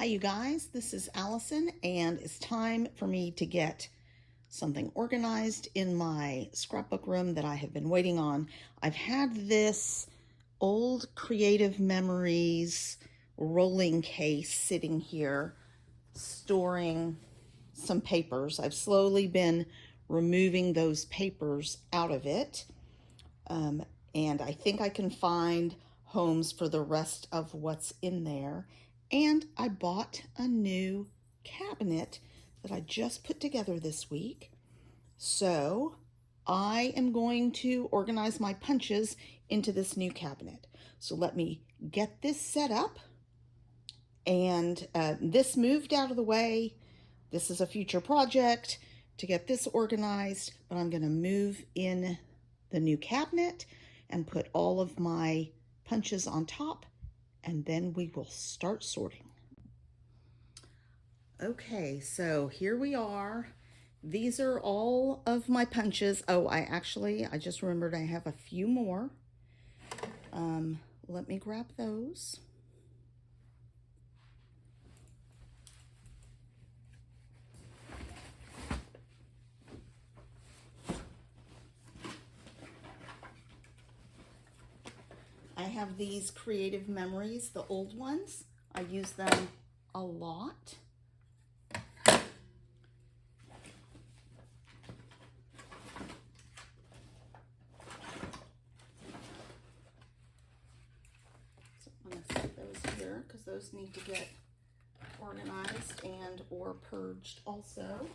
Hi you guys, this is Allison and it's time for me to get something organized in my scrapbook room that I have been waiting on. I've had this old Creative Memories rolling case sitting here storing some papers. I've slowly been removing those papers out of it, and I think I can find homes for the rest of what's in there. And I bought a new cabinet that I just put together this week. So I am going to organize my punches into this new cabinet. So let me get this set up. And this moved out of the way. This is a future project to get this organized, but I'm going to move in the new cabinet and put all of my punches on top, and then we will start sorting. Okay, so here we are. These are all of my punches. Oh, I just remembered I have a few more. Let me grab those. I have these Creative Memories, the old ones. I use them a lot. So I'm going to set those here because those need to get organized and or purged also.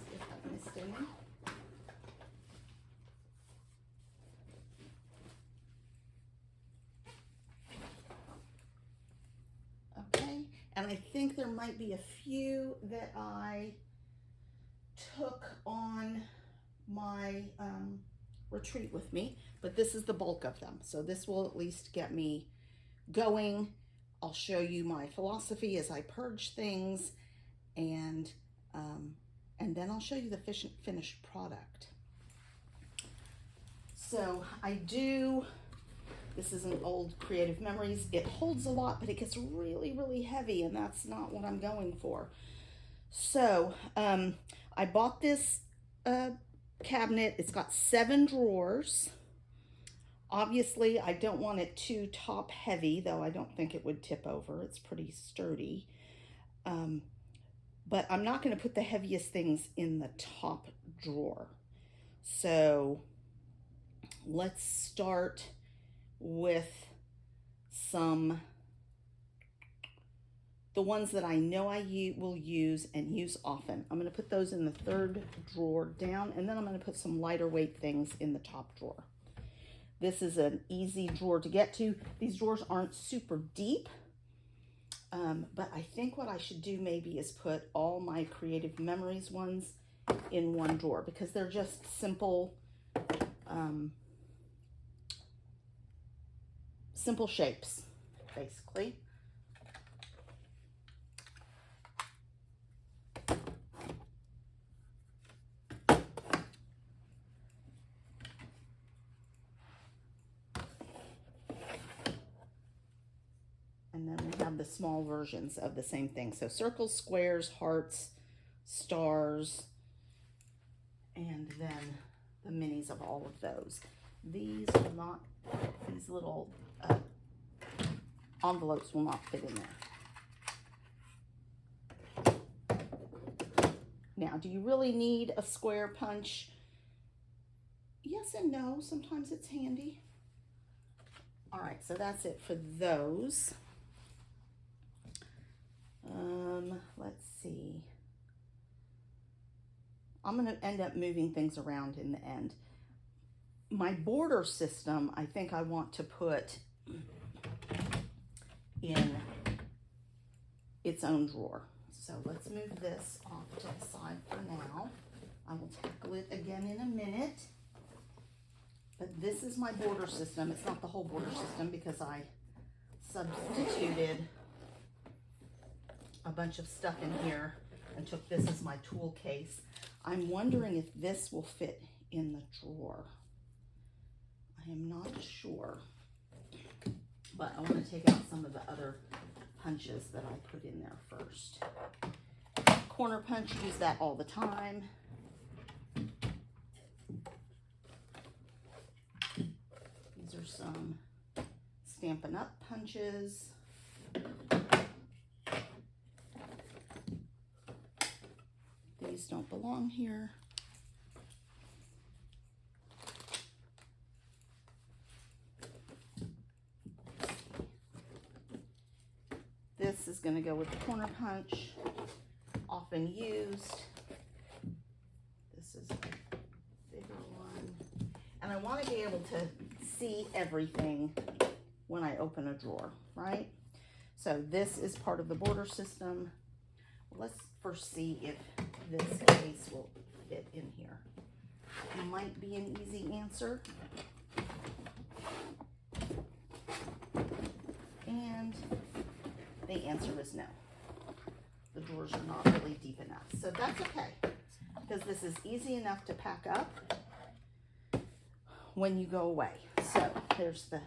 See if I've missed any. Okay, and I think there might be a few that I took on my retreat with me, but this is the bulk of them. So this will at least get me going. I'll show you my philosophy as I purge things, and then I'll show you the finished product. So this is an old Creative Memories. It holds a lot, but it gets really, really heavy, and that's not what I'm going for. So I bought this cabinet. It's got 7 drawers. Obviously, I don't want it too top heavy, though I don't think it would tip over. It's pretty sturdy. But I'm not going to put the heaviest things in the top drawer. So let's start with the ones that I know I will use and use often. I'm going to put those in the 3rd drawer down, and then I'm going to put some lighter weight things in the top drawer. This is an easy drawer to get to. These drawers aren't super deep, but I think what I should do maybe is put all my Creative Memories ones in one drawer because they're just simple, simple shapes, basically. And then we have the small versions of the same thing. So circles, squares, hearts, stars, and then the minis of all of those. These little envelopes will not fit in there. Now, do you really need a square punch? Yes and no. Sometimes it's handy. All right, so that's it for those. Let's see. I'm going to end up moving things around in the end. My border system, I think I want to put in its own drawer. So let's move this off to the side for now. I will tackle it again in a minute. But this is my border system. It's not the whole border system because I substituted a bunch of stuff in here and took this as my tool case. I'm wondering if this will fit in the drawer. I am not sure, but I want to take out some of the other punches that I put in there first. Corner punch, use that all the time. These are some Stampin' Up! Punches. These don't belong here. This is going to go with the corner punch, often used. This is a bigger one. And I want to be able to see everything when I open a drawer, right? So this is part of the border system. Let's first see if this case will fit in here. It might be an easy answer. And the answer is no. The drawers are not really deep enough. So that's okay, because this is easy enough to pack up when you go away. So there's the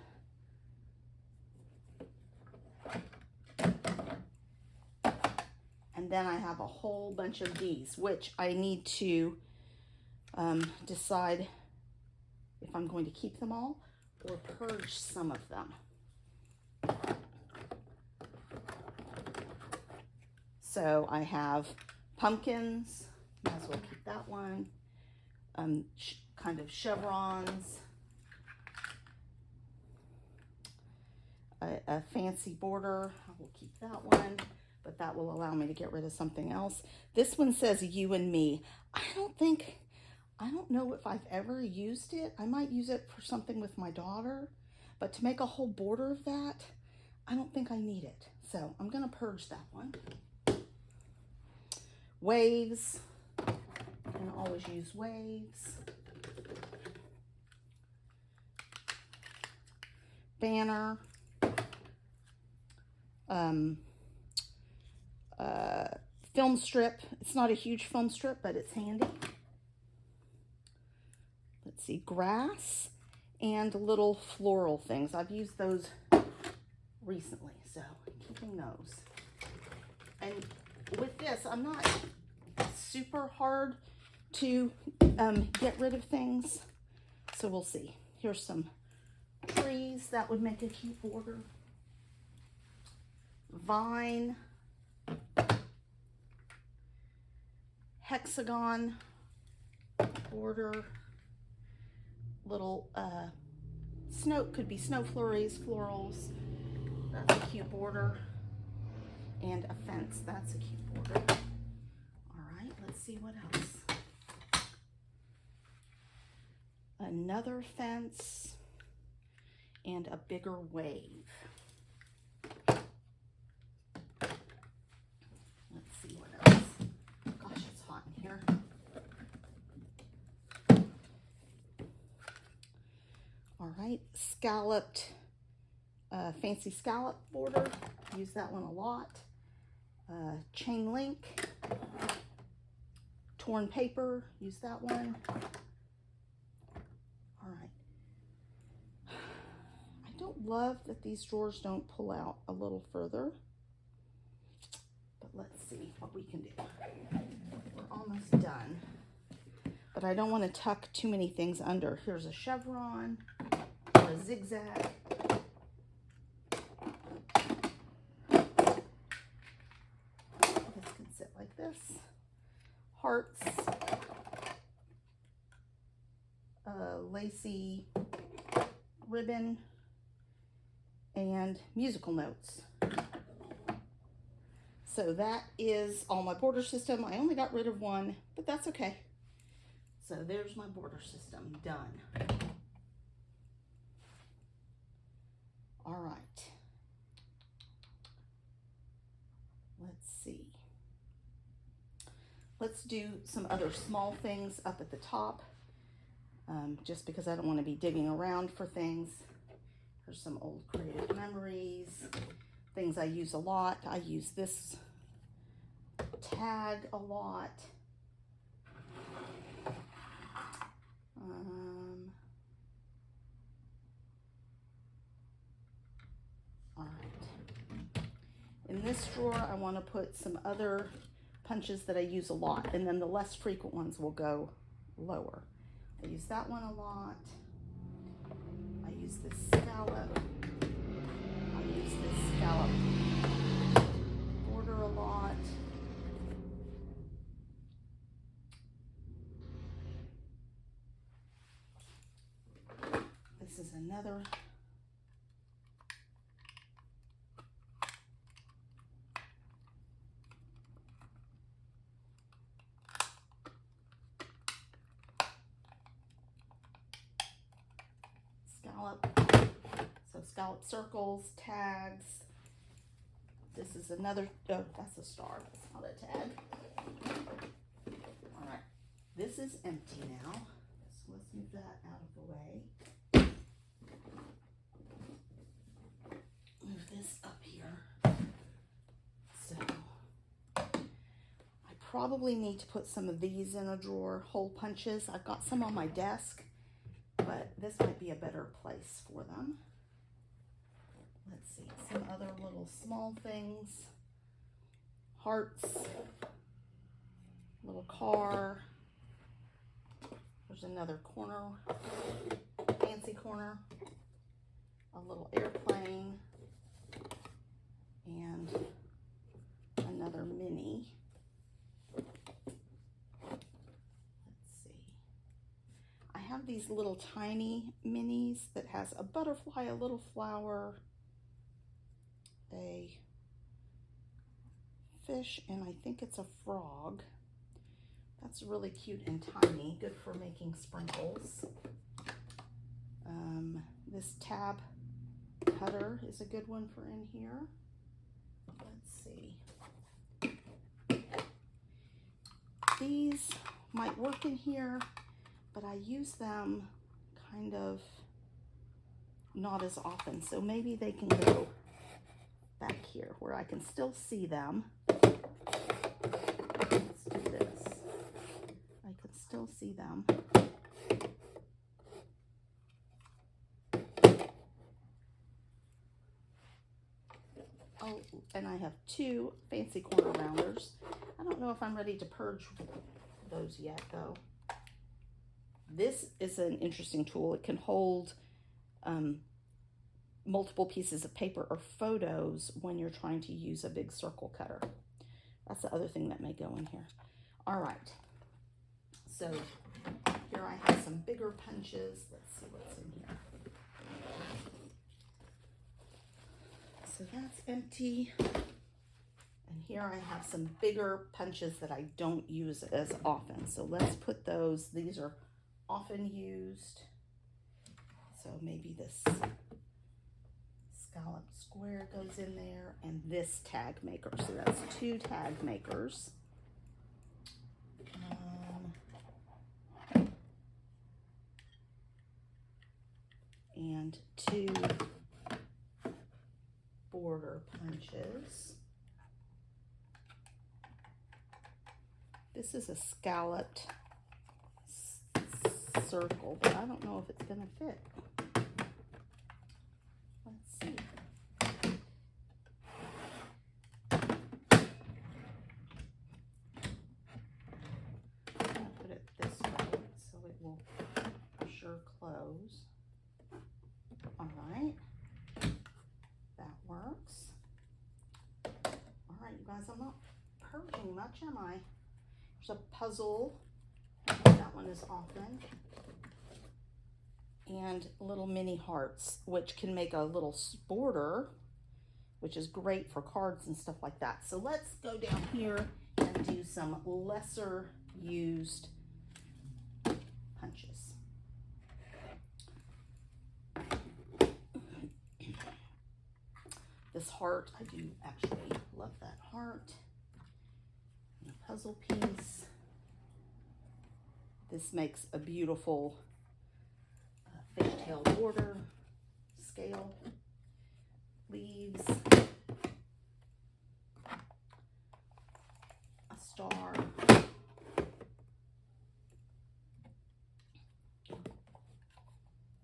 and then I have a whole bunch of these, which I need to decide if I'm going to keep them all or purge some of them. So I have pumpkins, might as well keep that one, kind of chevrons, a fancy border, I will keep that one, but that will allow me to get rid of something else. This one says you and me. I don't know if I've ever used it. I might use it for something with my daughter, but to make a whole border of that, I don't think I need it. So I'm gonna purge that one. Waves, you can always use waves. Banner. Film strip. It's not a huge film strip, but it's handy. Let's see, grass and little floral things. I've used those recently, so keeping those. And with this, I'm not super hard to get rid of things, so we'll see. Here's some trees that would make a cute border. Vine, hexagon border, little snow, could be snow flurries, florals. That's a cute border. And a fence, that's a cute border. All right, let's see what else. Another fence and a bigger wave. Let's see what else. Gosh, it's hot in here. All right, scalloped, fancy scallop border. Use that one a lot. Chain link, torn paper, use that one. All right. I don't love that these drawers don't pull out a little further, but let's see what we can do. We're almost done, but I don't want to tuck too many things under. Here's a chevron, or a zigzag. Like this, hearts, lacy ribbon, and musical notes. So that is all my border system. I only got rid of one, but that's okay. So there's my border system done. All right. Let's see. Let's do some other small things up at the top, just because I don't want to be digging around for things. Here's some old creative memories, things I use a lot. I use this tag a lot. All right. In this drawer, I want to put some other punches that I use a lot, and then the less frequent ones will go lower. I use that one a lot. I use this scallop. I use this scallop border a lot. This is another scallop. So scallop circles, tags. This is another, oh, that's a star, that's not a tag. All right, this is empty now. So let's move that out of the way. Move this up here. So I probably need to put some of these in a drawer, hole punches. I've got some on my desk, but this might be a better place for them. Let's see, some other little small things. Hearts, little car. There's another corner, fancy corner, a little airplane, and another mini. Let's see. I have these little tiny minis that has a butterfly, a little flower, a fish, and I think it's a frog. That's really cute and tiny, good for making sprinkles. This tab cutter is a good one for in here. Let's see. These might work in here, but I use them kind of not as often, so maybe they can go back here where I can still see them. Let's do this. I can still see them. Oh, and I have two fancy corner rounders. I don't know if I'm ready to purge those yet though. This is an interesting tool. It can hold multiple pieces of paper or photos when you're trying to use a big circle cutter. That's the other thing that may go in here. All right, so here I have some bigger punches. Let's see what's in here. So that's empty. And here I have some bigger punches that I don't use as often. So let's put those, these are often used. So maybe this scallop square goes in there, and this tag maker. So that's two tag makers. And two border punches. This is a scalloped circle, but I don't know if it's gonna fit. Let's see. I'm gonna put it this way so it will for sure close. All right, that works. All right, you guys, I'm not purging much, am I? There's a puzzle. That one is often. And little mini hearts, which can make a little border, which is great for cards and stuff like that. So let's go down here and do some lesser used punches. This heart, I do actually love that heart. And a puzzle piece. This makes a beautiful fishtail border, scale, leaves, a star.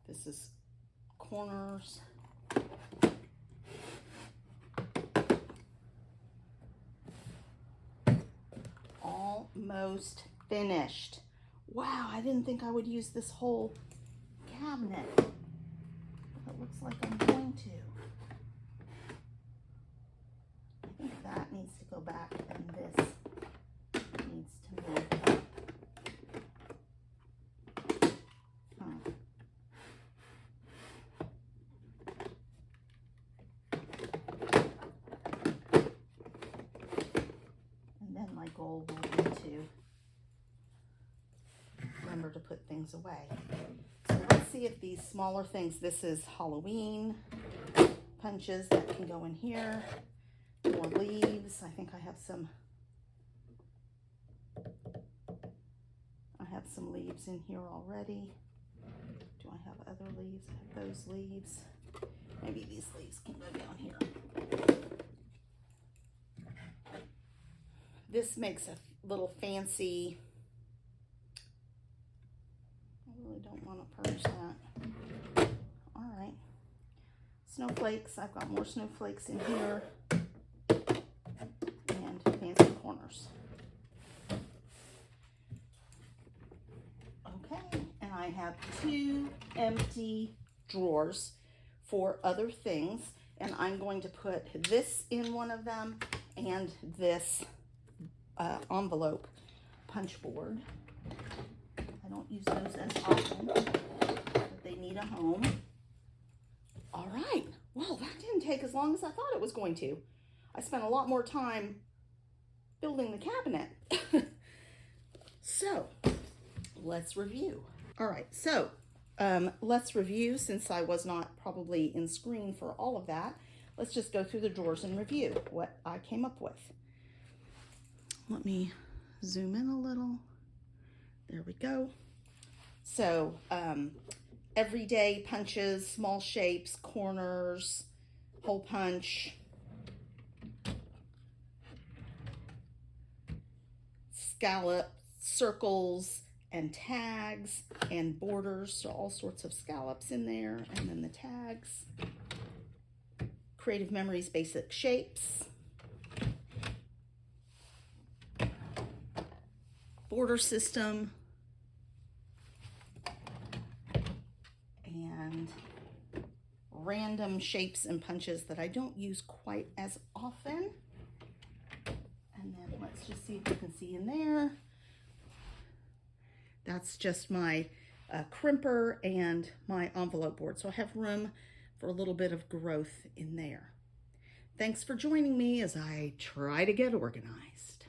This is corners. almost finished. Wow, I didn't think I would use this whole cabinet. It looks like I'm going to. I think that needs to go back and this needs to move. And then my goal will be to remember to put things away. So let's see if these smaller things, this is Halloween punches that can go in here. More leaves. I think I have some leaves in here already. Do I have other leaves? I have those leaves. Maybe these leaves can go down here. This makes a little fancy. I really don't want to purge that. All right. Snowflakes. I've got more snowflakes in here. And fancy corners. Okay. And I have 2 empty drawers for other things. And I'm going to put this in one of them and this envelope punch board. I don't use those as often, but they need a home. All right, well, that didn't take as long as I thought it was going to. I spent a lot more time building the cabinet. So, let's review. All right, so let's review since I was not probably in screen for all of that. Let's just go through the drawers and review what I came up with. Let me zoom in a little. There we go. So, everyday punches, small shapes, corners, hole punch, scallop, circles, and tags, and borders, so all sorts of scallops in there, and then the tags. Creative Memories basic shapes. Border system. And random shapes and punches that I don't use quite as often. And then let's just see if you can see in there. That's just my crimper and my envelope board. So I have room for a little bit of growth in there. Thanks for joining me as I try to get organized.